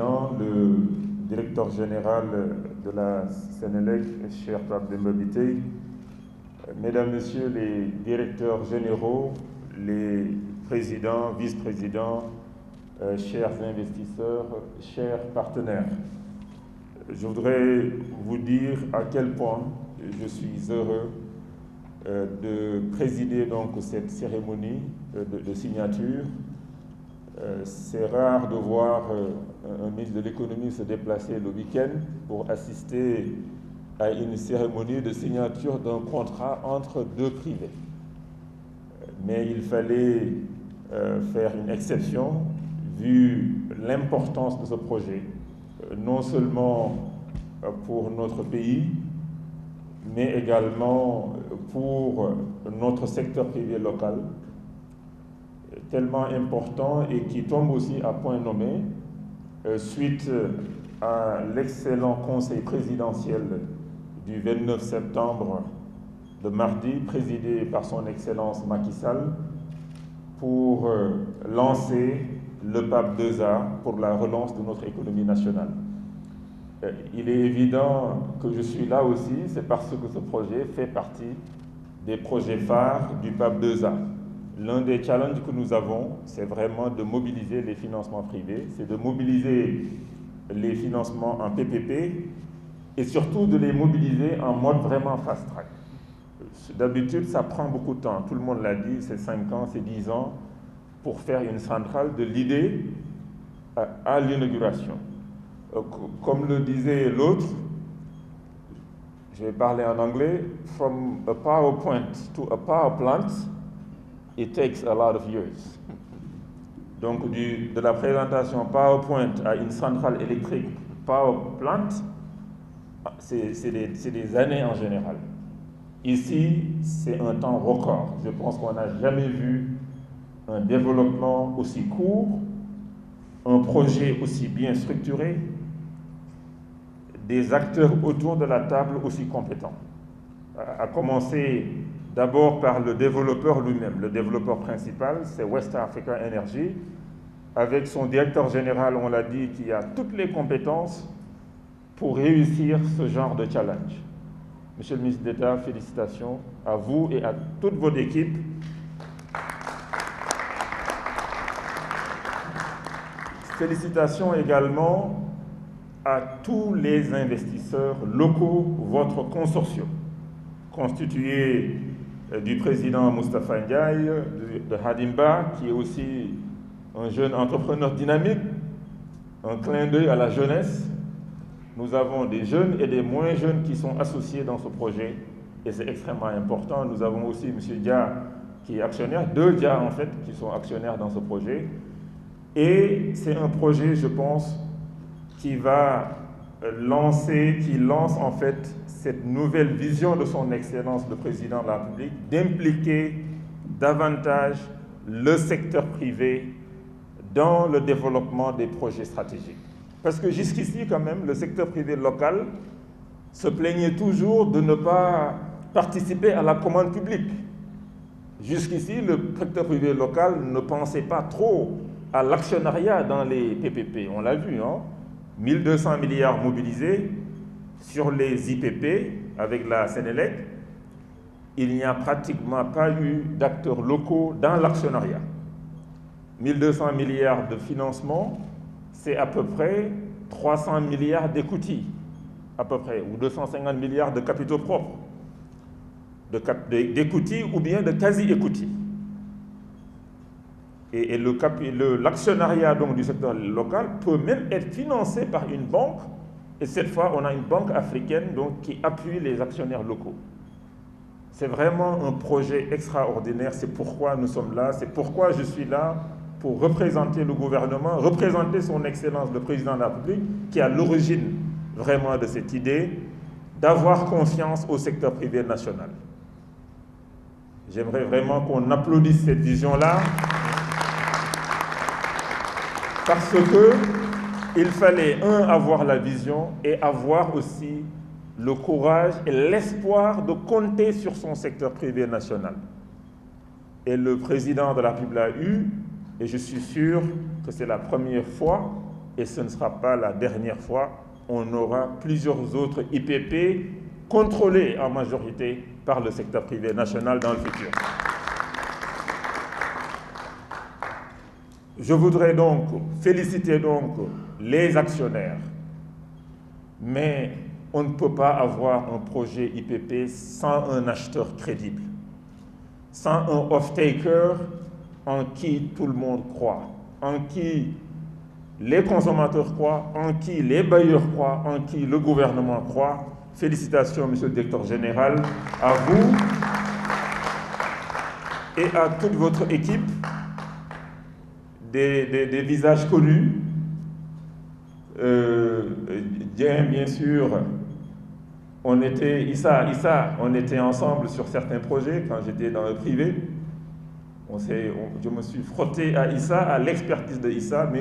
Président, le Directeur général de la Sénélec, cher Pape Demba Bitèye, Mesdames, Messieurs les directeurs généraux, les présidents, vice-présidents, chers investisseurs, chers partenaires, je voudrais vous dire à quel point je suis heureux de présider donc cette cérémonie de signature. C'est rare de voir un ministre de l'économie se déplacer le week-end pour assister à une cérémonie de signature d'un contrat entre deux privés. Mais il fallait faire une exception vu l'importance de ce projet, non seulement pour notre pays, mais également pour notre secteur privé local, tellement important et qui tombe aussi à point nommé suite à l'excellent conseil présidentiel du 29 septembre, le mardi, présidé par son Excellence Macky Sall, pour lancer le PAP 2A pour la relance de notre économie nationale. Il est évident que je suis là aussi, c'est parce que ce projet fait partie des projets phares du PAP 2A. L'un des challenges que nous avons, c'est vraiment de mobiliser les financements privés, c'est de mobiliser les financements en PPP et surtout de les mobiliser en mode vraiment fast-track. D'habitude, ça prend beaucoup de temps. Tout le monde l'a dit, c'est 5 ans, c'est 10 ans pour faire une centrale de l'idée à l'inauguration. Comme le disait l'autre, je vais parler en anglais, from a power point to a power plant, it takes a lot of years. Donc de la présentation PowerPoint à une centrale électrique power plant, c'est des années en général. Ici, c'est un temps record. Je pense qu'on n'a jamais vu un développement aussi court, un projet aussi bien structuré, des acteurs autour de la table aussi compétents. À commencer d'abord par le développeur lui-même. Le développeur principal, c'est West Africa Energy, avec son directeur général, on l'a dit, qui a toutes les compétences pour réussir ce genre de challenge. Monsieur le ministre d'État, félicitations à vous et à toute votre équipe. Félicitations également à tous les investisseurs locaux, votre consortium, constitué du président Moustapha Ndiaye, de Hadimba, qui est aussi un jeune entrepreneur dynamique, un clin d'œil à la jeunesse. Nous avons des jeunes et des moins jeunes qui sont associés dans ce projet et c'est extrêmement important. Nous avons aussi M. Dia qui est actionnaire, 2 Dia en fait qui sont actionnaires dans ce projet. Et c'est un projet, je pense, qui lance en fait cette nouvelle vision de son Excellence le Président de la République d'impliquer davantage le secteur privé dans le développement des projets stratégiques. Parce que jusqu'ici, quand même, le secteur privé local se plaignait toujours de ne pas participer à la commande publique. Jusqu'ici, le secteur privé local ne pensait pas trop à l'actionnariat dans les PPP. On l'a vu, hein? 1200 milliards mobilisés sur les IPP avec la Sénélec. Il n'y a pratiquement pas eu d'acteurs locaux dans l'actionnariat. 1200 milliards de financement, c'est à peu près 300 milliards d'equity, à peu près, ou 250 milliards de capitaux propres, d'equity ou bien de quasi-equity. Et l'actionnariat du secteur local peut même être financé par une banque, et cette fois, on a une banque africaine qui appuie les actionnaires locaux. C'est vraiment un projet extraordinaire, c'est pourquoi nous sommes là, c'est pourquoi je suis là, pour représenter le gouvernement, représenter son Excellence le Président de la République, qui est à l'origine vraiment de cette idée d'avoir confiance au secteur privé national. J'aimerais vraiment qu'on applaudisse cette vision-là, parce qu'il fallait, avoir la vision et avoir aussi le courage et l'espoir de compter sur son secteur privé national. Et le Président de la République l'a eu, et je suis sûr que c'est la première fois et ce ne sera pas la dernière fois. On aura plusieurs autres IPP contrôlés en majorité par le secteur privé national dans le futur. Je voudrais donc féliciter les actionnaires, mais on ne peut pas avoir un projet IPP sans un acheteur crédible, sans un off-taker en qui tout le monde croit, en qui les consommateurs croient, en qui les bailleurs croient, en qui le gouvernement croit. Félicitations, Monsieur le Directeur Général, à vous et à toute votre équipe, des visages connus. Bien sûr, on était, Issa, on était ensemble sur certains projets quand j'étais dans le privé. Je me suis frotté à Issa, à l'expertise de Issa, mais